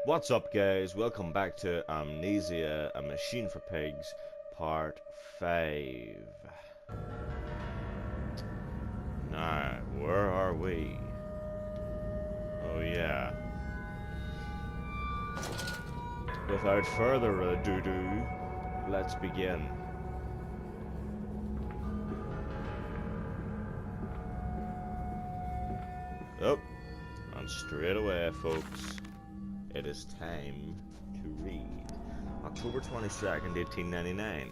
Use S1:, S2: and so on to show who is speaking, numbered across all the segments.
S1: What's up, guys? Welcome back to Amnesia, a Machine for Pigs, Part 5. Now, where are we? Oh, yeah. Without further ado, let's begin. Oh, and straight away, folks. It is time to read. October 22nd, 1899.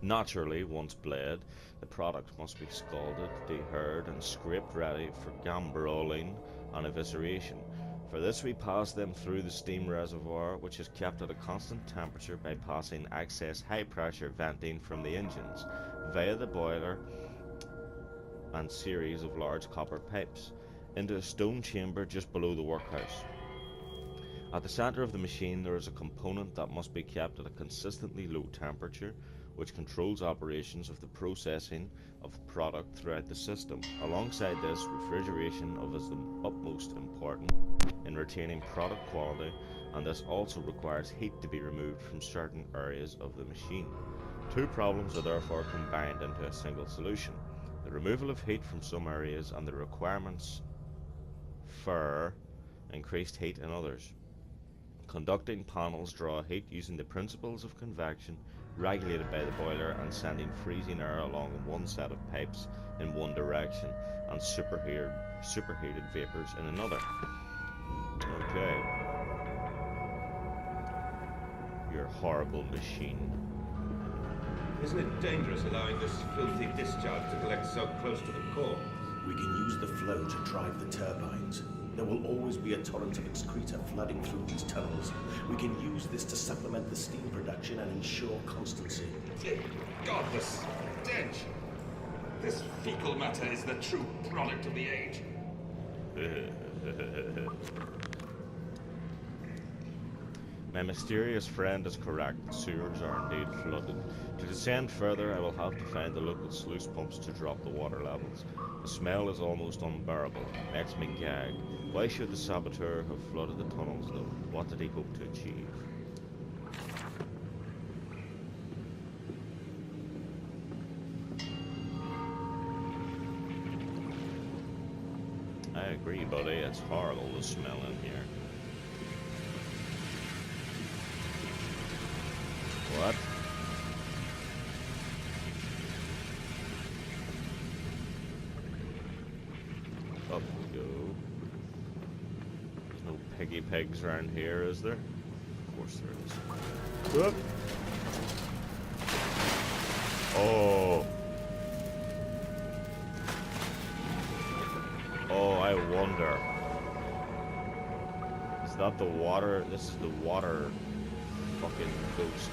S1: Naturally, once bled, the product must be scalded, deherred, and scraped ready for gambrolling and evisceration. For this we pass them through the steam reservoir, which is kept at a constant temperature by passing excess high-pressure venting from the engines, via the boiler and series of large copper pipes, into a stone chamber just below the workhouse. At the center of the machine there is a component that must be kept at a consistently low temperature, which controls operations of the processing of the product throughout the system. Alongside this, refrigeration is the utmost important in retaining product quality, and this also requires heat to be removed from certain areas of the machine. Two problems are therefore combined into a single solution: the removal of heat from some areas and the requirements for increased heat in others. Conducting panels draw heat using the principles of convection, regulated by the boiler and sending freezing air along one set of pipes in one direction and superheated vapors in another. Okay. Your horrible machine.
S2: Isn't it dangerous allowing this filthy discharge to collect so close to the core?
S3: We can use the flow to drive the turbines. There will always be a torrent of excreta flooding through these tunnels. We can use this to supplement the steam production and ensure constancy.
S2: God, the stench! This fecal matter is the true product of the age.
S1: My mysterious friend is correct. The sewers are indeed flooded. To descend further, I will have to find the local sluice pumps to drop the water levels. The smell is almost unbearable. It makes me gag. Why should the saboteur have flooded the tunnels, though? What did he hope to achieve? I agree, buddy. It's horrible, the smell in here. What? Up we go. There's no piggy pigs around here, is there? Of course there is. Whoop. Oh. Oh, I wonder. Is that the water? This is the water fucking ghost.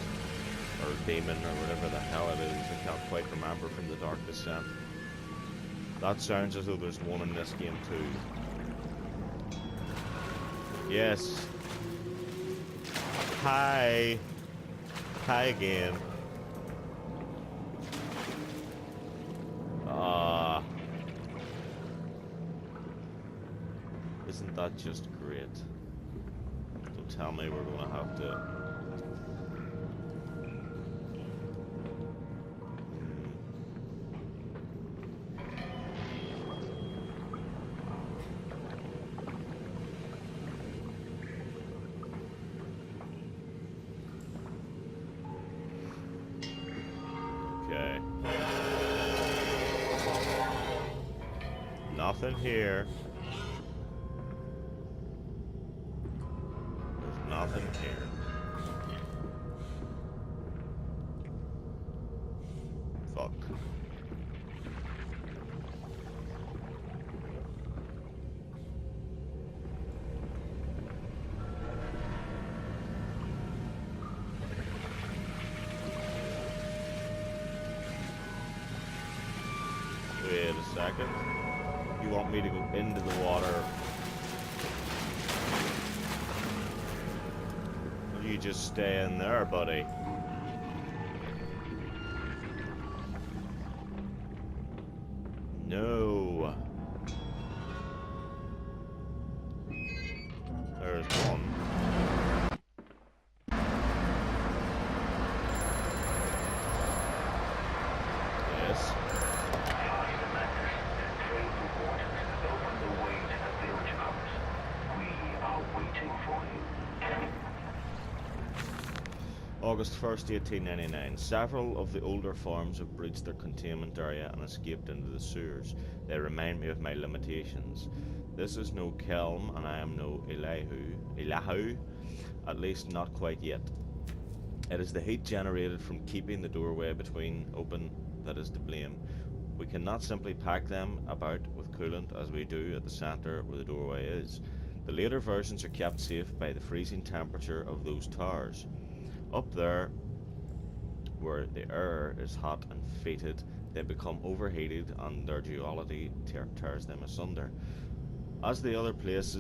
S1: Or demon, or whatever the hell it is. I can't quite remember from the Dark Descent. That sounds as though there's one in this game too. Yes. Hi. Hi again. Isn't that just great? Don't tell me we're gonna have to... Okay. Nothing here. There's nothing here. Fuck. Wait a second. You want me to go into the water? Or you just stay in there, buddy? No. There's one. August 1st, 1899. Several of the older farms have breached their containment area and escaped into the sewers. They remind me of my limitations. This is no Kelm, and I am no Elihu, at least not quite yet. It is the heat generated from keeping the doorway between open that is to blame. We cannot simply pack them about with coolant as we do at the centre where the doorway is. The later versions are kept safe by the freezing temperature of those towers. Up there, where the air is hot and fated, they become overheated and their duality tears them asunder. As the other place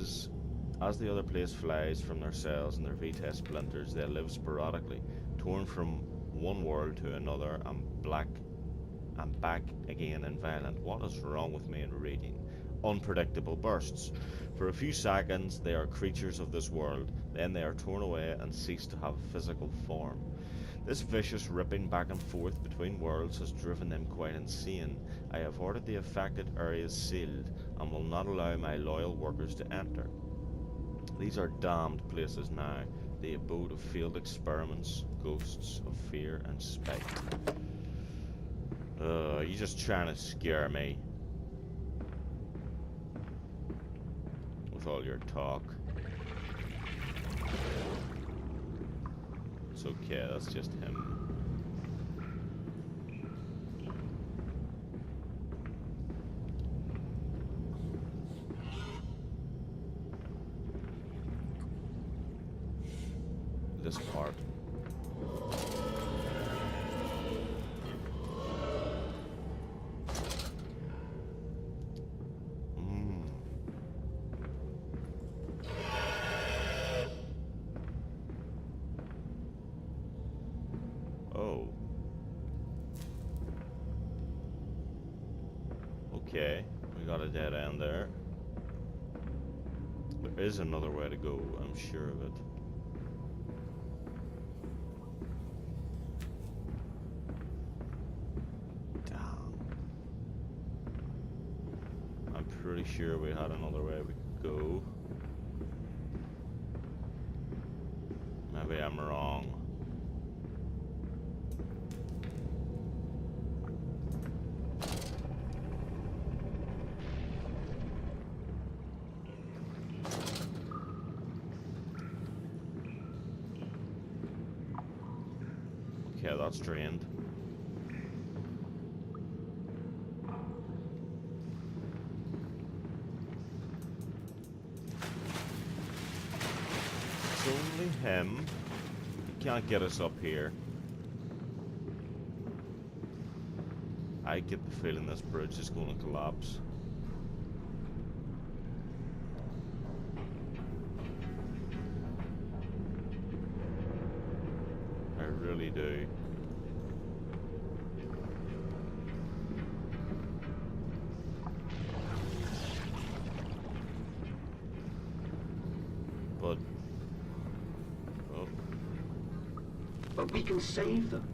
S1: flies from their cells and their VTES splinters, they live sporadically, torn from one world to another and back again in violent. What is wrong with me in reading? Unpredictable bursts. For a few seconds they are creatures of this world, then they are torn away and cease to have a physical form. This vicious ripping back and forth between worlds has driven them quite insane. I have ordered the affected areas sealed and will not allow my loyal workers to enter. These are damned places now, the abode of failed experiments, ghosts of fear and spite. You're just trying to scare me with all your talk. It's okay, that's just him. This part. Oh. Okay, we got a dead end there. There is another way to go, I'm sure of it. Damn. I'm pretty sure we had another way we could go. Maybe I'm wrong. Okay, that's drained. It's only him. He can't get us up here. I get the feeling this bridge is going to collapse. I really do. But oh.
S3: But we can save them.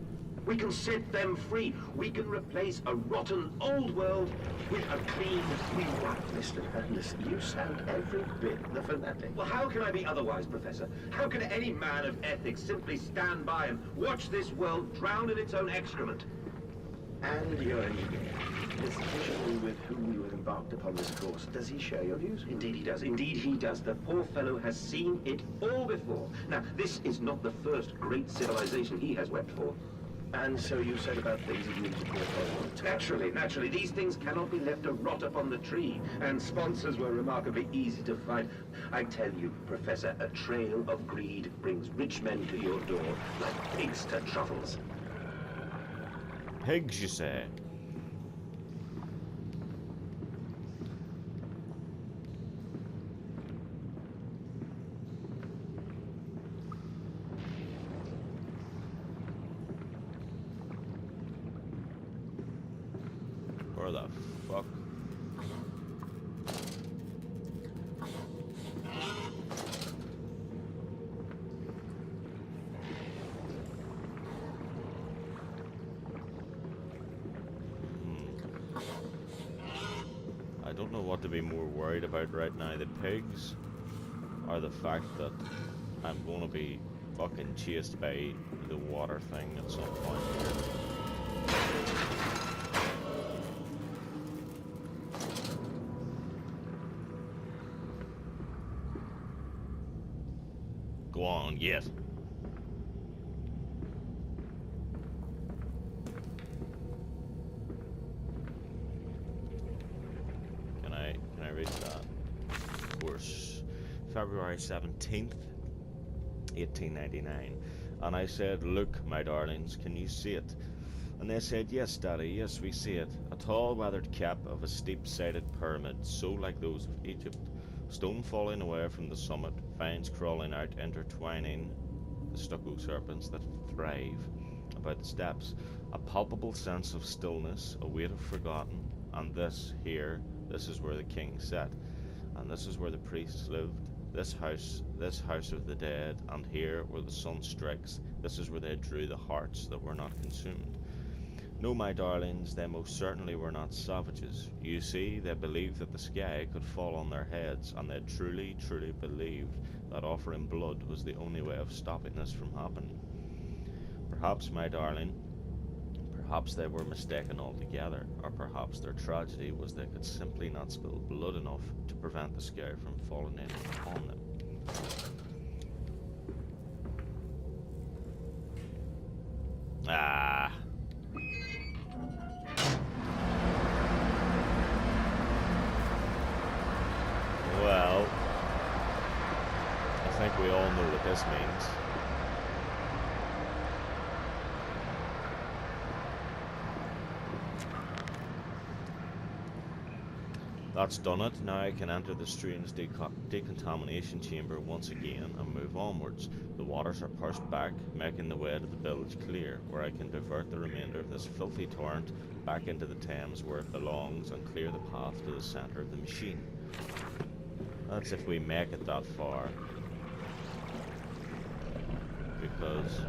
S3: We can set them free. We can replace a rotten old world with a clean new one. Mr. Anderson, you sound every bit the fanatic.
S4: Well, how can I be otherwise, Professor? How can any man of ethics simply stand by and watch this world drown in its own excrement?
S3: And your ego. This gentleman with whom you have embarked upon this course, does he share your views?
S4: Indeed he does. Indeed he does. The poor fellow has seen it all before. Now, this is not the first great civilization he has wept for.
S3: And so you said about things that you need to put on.
S4: Naturally. These things cannot be left to rot upon the tree. And sponsors were remarkably easy to find. I tell you, Professor, a trail of greed brings rich men to your door like pigs to truffles.
S1: Pigs, you say? Where the fuck? I don't know what to be more worried about right now, the pigs or the fact that I'm going to be fucking chased by the water thing at some point here. Go on, yes. Can I read that? Of course. February 17th, 1899. And I said, "Look, my darlings, can you see it?" And they said, "Yes, Daddy, yes, we see it. A tall, weathered cap of a steep-sided pyramid, so like those of Egypt. Stone falling away from the summit, vines crawling out, intertwining the stucco serpents that thrive about the steps. A palpable sense of stillness, a weight of forgotten. And this is where the king sat. And this is where the priests lived. This house of the dead, and here where the sun strikes, this is where they drew the hearts that were not consumed. No, my darlings, they most certainly were not savages. You see, they believed that the sky could fall on their heads, and they truly, truly believed that offering blood was the only way of stopping this from happening. Perhaps, my darling, perhaps they were mistaken altogether, or perhaps their tragedy was they could simply not spill blood enough to prevent the sky from falling in on them." Ah. Well, I think we all know what this means. That's done it. Now I can enter the strange decontamination chamber once again and move onwards. The waters are pushed back, making the way to the village clear, where I can divert the remainder of this filthy torrent back into the Thames where it belongs and clear the path to the centre of the machine. That's if we make it that far. Because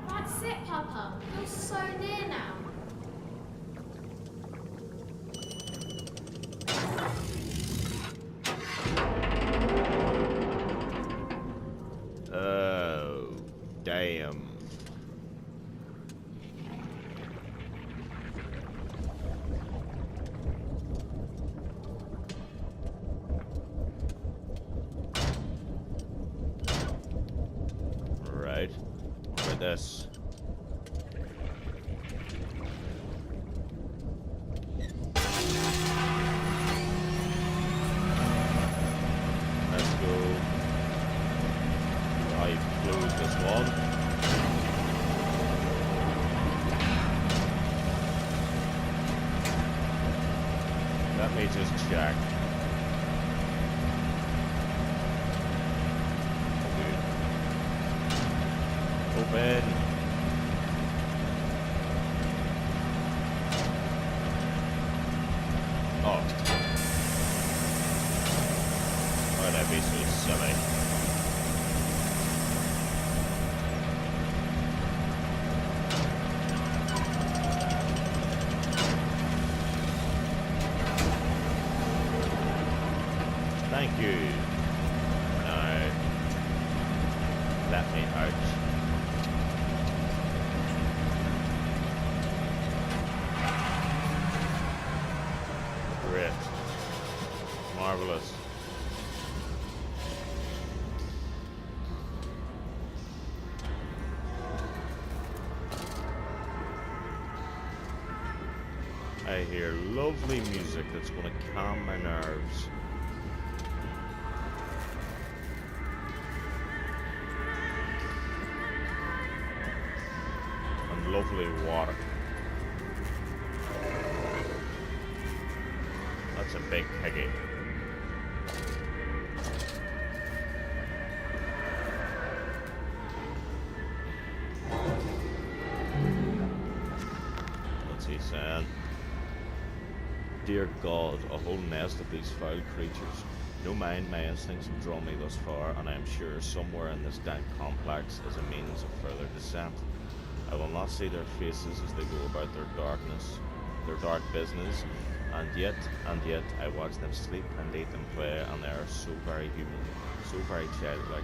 S5: That's it, Papa. You're so near now.
S1: oh, damn. Right. For this. Let's go. I close this one. Let me just check. Open. Oh. Why would I be so silly? Thank you. Now, let me out. Great. Marvelous. I hear lovely music that's going to calm my nerves. And lovely water. That's a big piggy. What's he saying? Dear God, a whole nest of these foul creatures. No mind, my instincts have drawn me thus far, and I am sure somewhere in this dank complex is a means of further descent. I will not see their faces as they go about their darkness, their dark business, and yet I watch them sleep and eat and play, and they are so very human, so very childlike.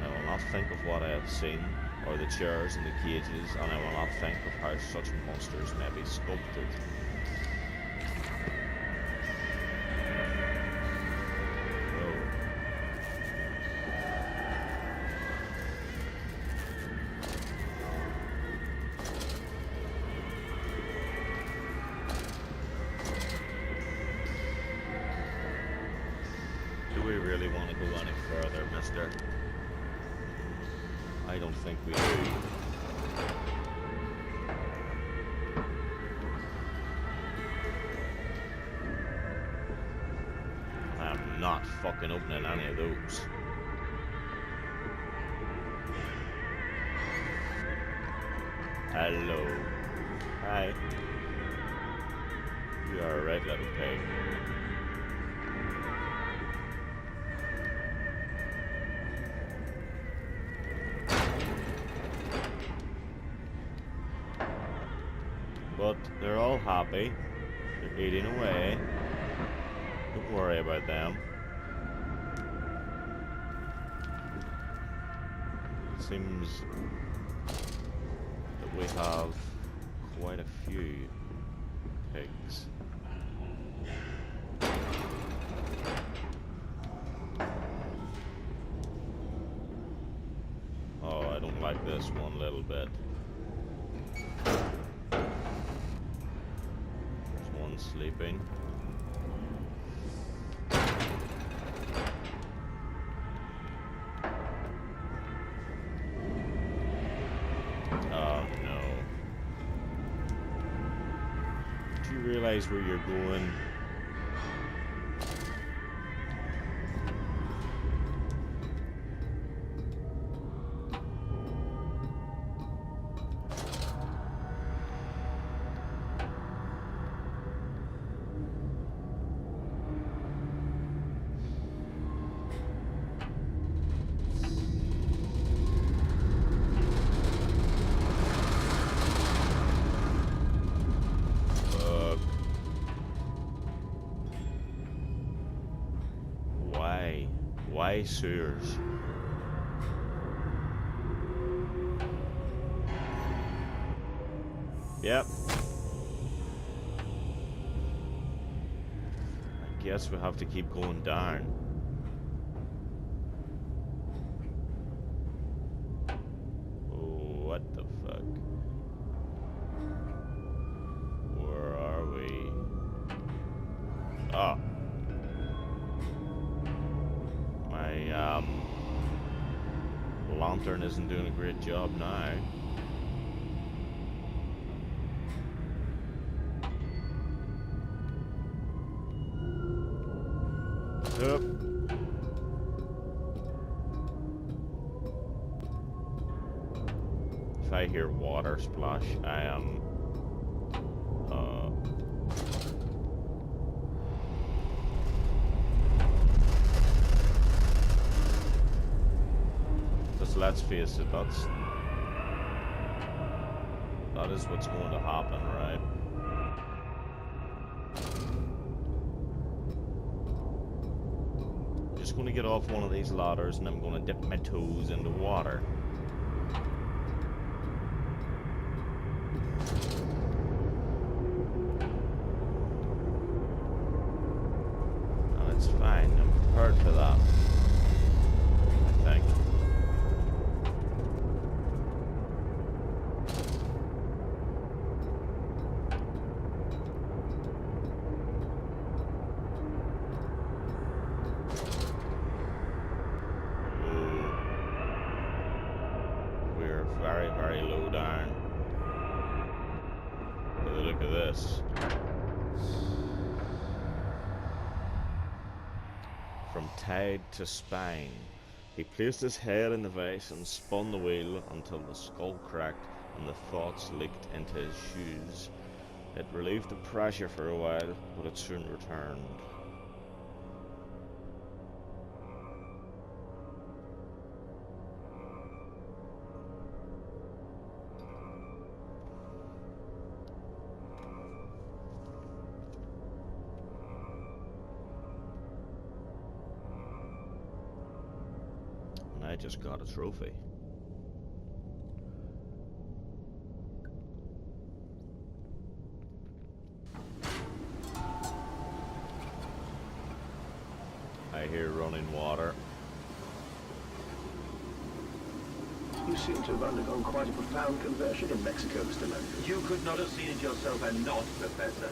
S1: I will not think of what I have seen, or the chairs and the cages, and I will not think of how such monsters may be sculpted. Do we really want to go any further, mister? I don't think we do. I'm not fucking opening any of those. Hello. Hi. You are a right little pig. But they're all happy. They're eating away. Don't worry about them. It seems that we have quite a few pigs. Oh, I don't like this one little bit. Sleeping. Oh no. Do you realize where you're going? Why sewers? Yep. I guess we have to keep going down. Oh, what the fuck? Where are we? Ah. Lantern isn't doing a great job now. Yep. If I hear water splash, I am let's face it, that is what's going to happen, right? I'm just going to get off one of these ladders and I'm going to dip my toes in the water. And it's fine, I'm prepared for that, I think. Very low down. By the look of this. From tide to spine. He placed his head in the vise and spun the wheel until the skull cracked and the thoughts leaked into his shoes. It relieved the pressure for a while, but it soon returned. just got a trophy. I hear running water.
S3: You seem to have undergone quite a profound conversion in Mexico, Mr. London. You could not have seen it yourself and not, Professor.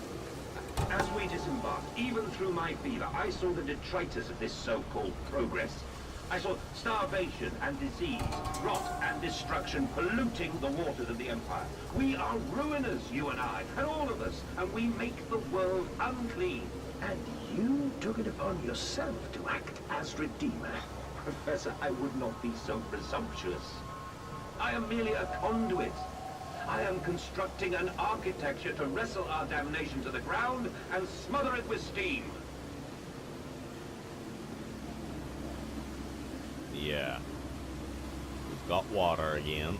S3: As we disembarked, even through my fever, I saw the detritus of this so-called progress. I saw starvation and disease, rot and destruction polluting the waters of the Empire. We are ruiners, you and I, and all of us, and we make the world unclean. And you took it upon yourself to act as Redeemer. Professor, I would not be so presumptuous. I am merely a conduit. I am constructing an architecture to wrestle our damnation to the ground and smother it with steam.
S1: Yeah. We've got water again.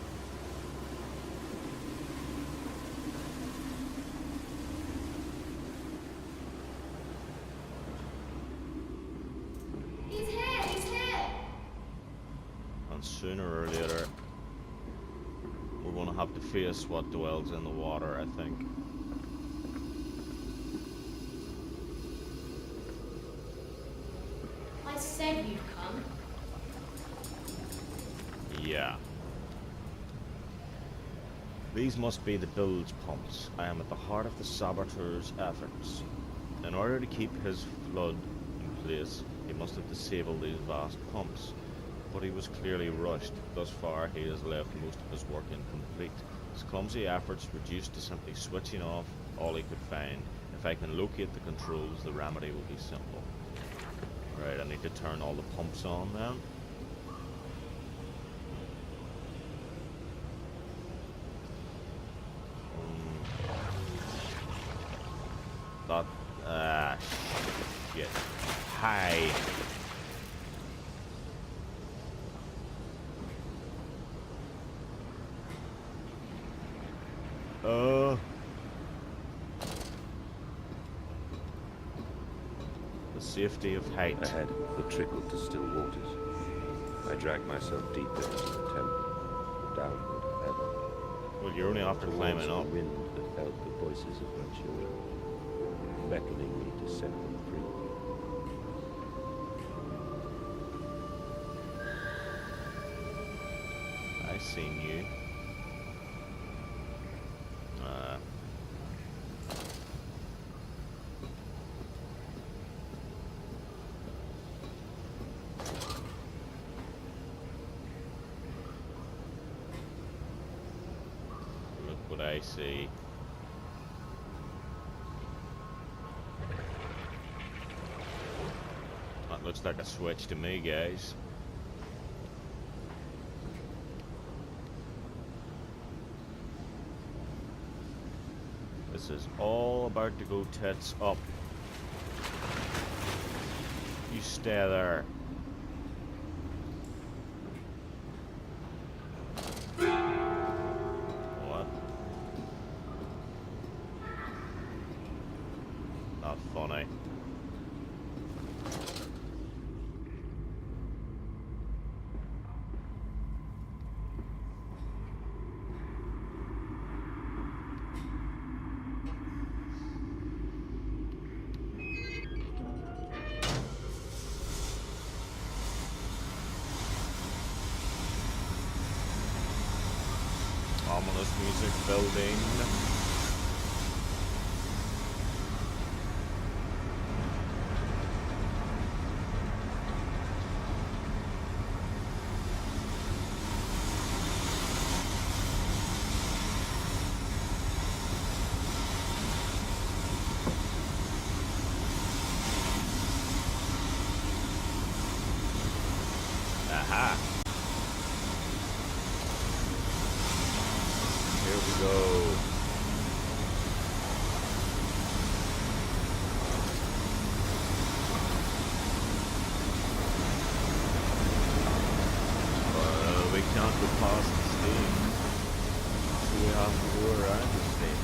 S5: He's here!
S1: And sooner or later, we're going to have to face what dwells in the water, I think.
S5: I said you'd come.
S1: Yeah. These must be the bilge pumps. I am at the heart of the saboteur's efforts. In order to keep his flood in place, he must have disabled these vast pumps. But he was clearly rushed. Thus far, he has left most of his work incomplete. His clumsy efforts reduced to simply switching off all he could find. If I can locate the controls, the remedy will be simple. Right, I need to turn all the pumps on then. Shit. Hi. The safety of height.
S6: Ahead, the trickle to still waters. I dragged myself deeper into the temple, downward ever.
S1: Well, you're only after climbing up.
S6: The wind that held the voices of my children, beckoning me to set them free.
S1: I seen you. Look what I see. That looks like a switch to me, guys. This is all about to go tits up. You stay there. What? Not funny. Ominous music building. Aha. Here we go. Well, we can't go past the steam, so we have to go around the steam.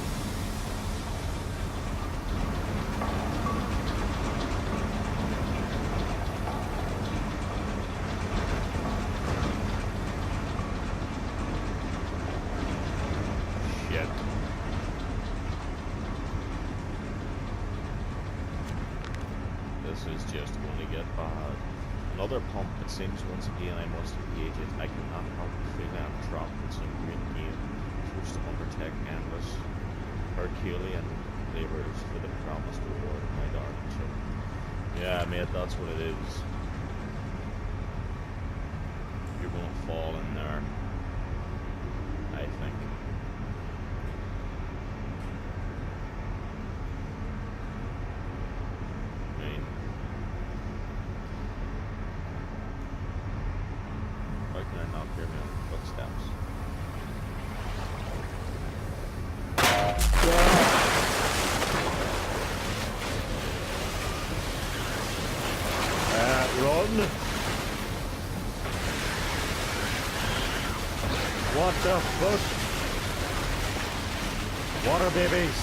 S1: this is just going to get bad. Another pump, it seems once again I must engage it. I cannot help but feel I am trapped in some great game, forced to undertake endless Herculean labours for the promised reward of my darling children. Yeah, mate, that's what it is. You're gonna fall in there, I think. I mean, why can I not hear my own footsteps? Run! What the fuck? Water babies!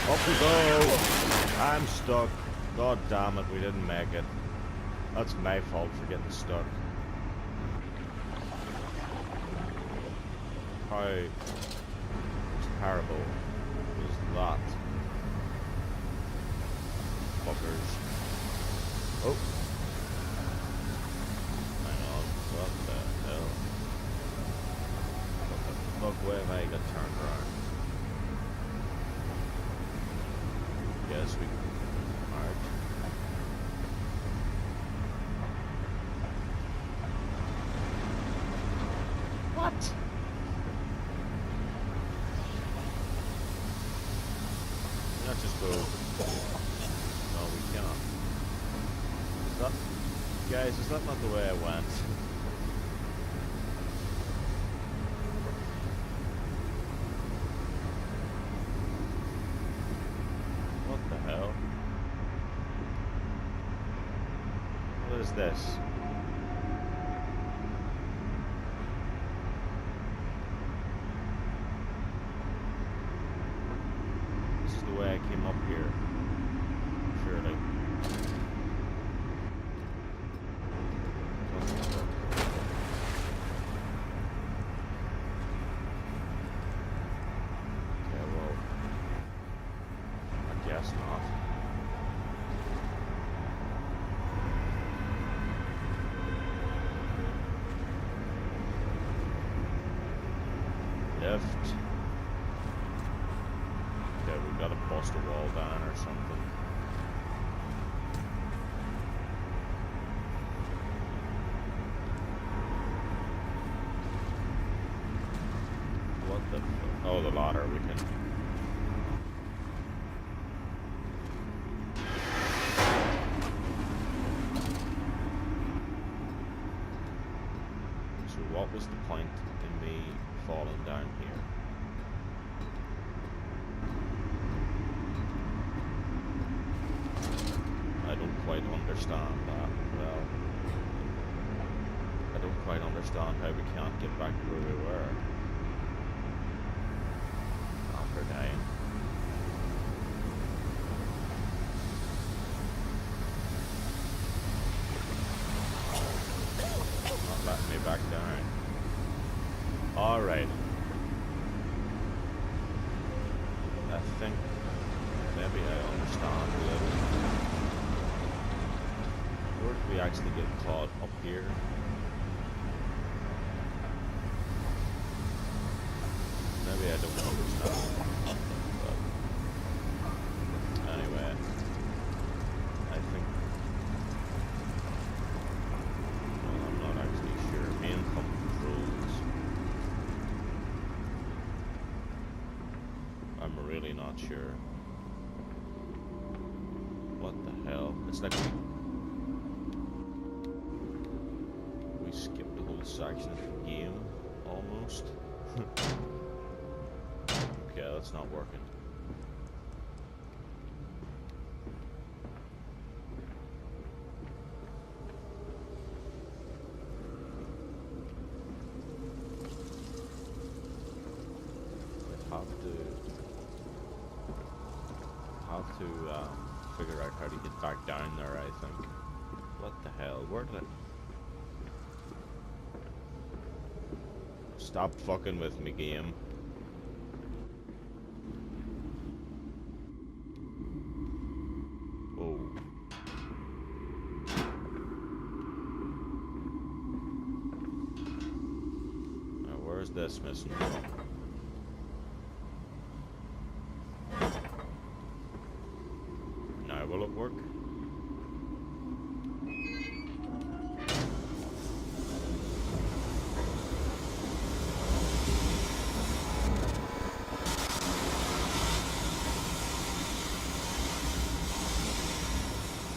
S1: Up we go! I'm stuck. God damn it, we didn't make it. That's my fault for getting stuck. How terrible was that? Fuckers. Oh. Hang on. What the hell? What the fuck? Where have I got turned around? Yes, we can march. What? Not just go. No, we cannot. Is that, guys, is that not the way I went? What the hell? What is this? This is the way I came up here. Surely. Okay, well, I guess not. Lift. Okay, we gotta bust a wall down or something. What the fuck? Oh, the ladder, we can. So what was the point in me falling down here? I don't quite understand that. Well, I don't quite understand how we can't get back to where we were after dying. Not letting me back down. Alright. I think maybe I understand a little. Where did we actually get caught? Up here? Maybe I don't understand. But anyway, I think. Well, I'm not actually sure. Main controls. I'm really not sure. What the hell? It's like we skipped the whole section of the game, almost. Okay, that's not working. Have to figure out how to get back down there, I think. What the hell? Where did I... Stop fucking with me, game. this missing. Now will it work?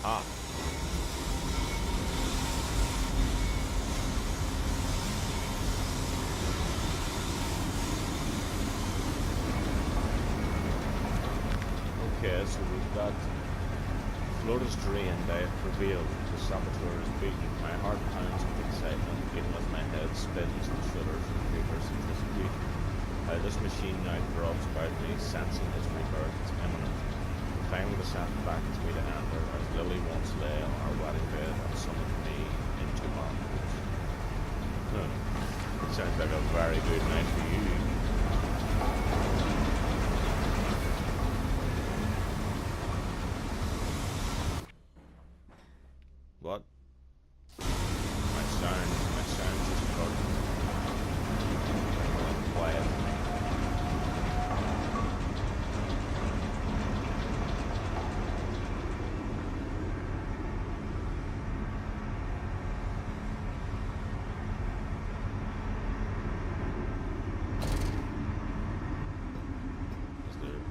S1: Ah. Okay, so we've got flood is drained, I have prevailed, the saboteur is beaten, my heart pounds with excitement, even as my head spins and shudders in feverish anticipation. This machine now throbs about me, sensing its rebirth is imminent. Finally descended back to me to enter, as Lily once lay on our wedding bed and summoned me into manhood. Sounds like a very good night for you. What? My sound just cut. Quiet. Is there...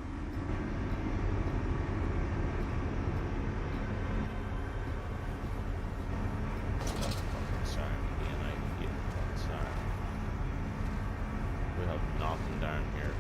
S1: That fucking sound again, I hate that sound. We have nothing down here.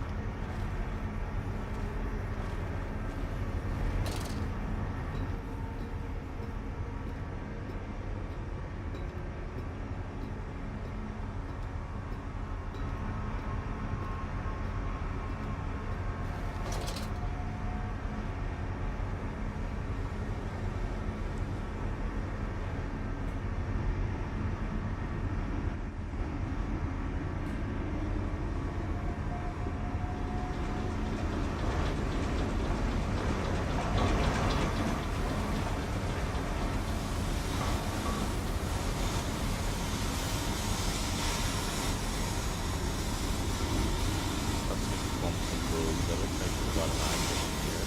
S1: That's just bumps and grooves. I don't think we've got an angle in here.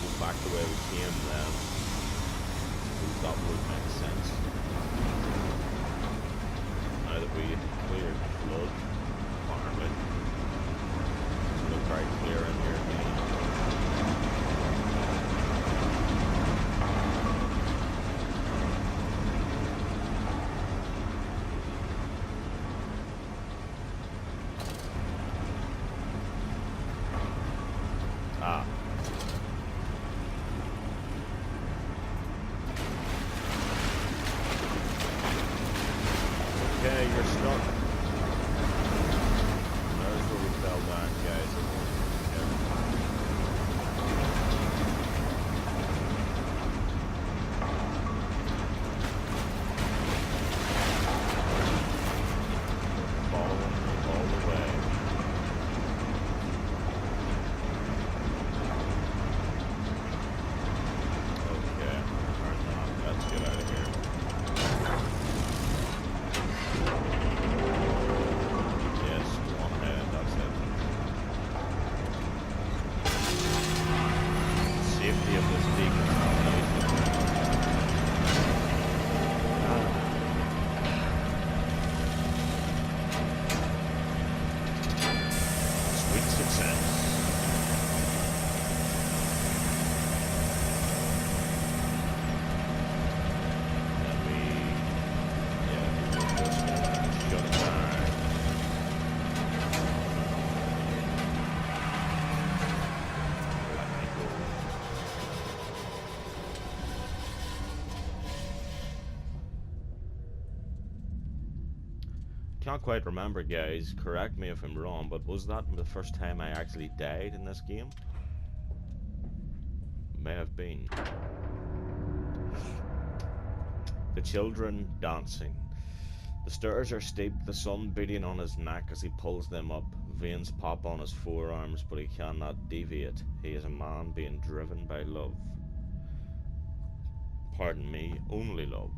S1: Go back the way we came then. That would make sense. Now that we cleared the flood, apparently. It's look very clear in here again. Ah. Okay, you're stuck. There's where we fell down, guys. Following me all the way. Okay, turn on. Let's get out of here. Yes, go on ahead, that's it. Safety of this decontamination. Sweet success. Let me, yeah, we'll just shut it down. Let me go. Can't quite remember, guys. Correct me if I'm wrong, but was that the first time I actually died in this game? May have been. The children dancing. The stairs are steep, the sun beating on his neck as he pulls them up. Veins pop on his forearms, but he cannot deviate. He is a man being driven by love. Pardon me, only love.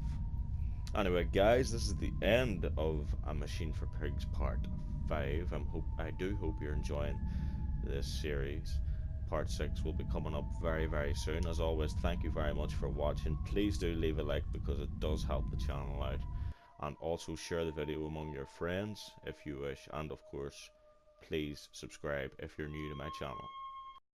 S1: Anyway, guys, this is the end of A Machine for Pigs Part 5. I do hope you're enjoying this series. Part 6 will be coming up very, very soon. As always, thank you very much for watching. Please do leave a like because it does help the channel out. And also share the video among your friends if you wish. And of course, please subscribe if you're new to my channel.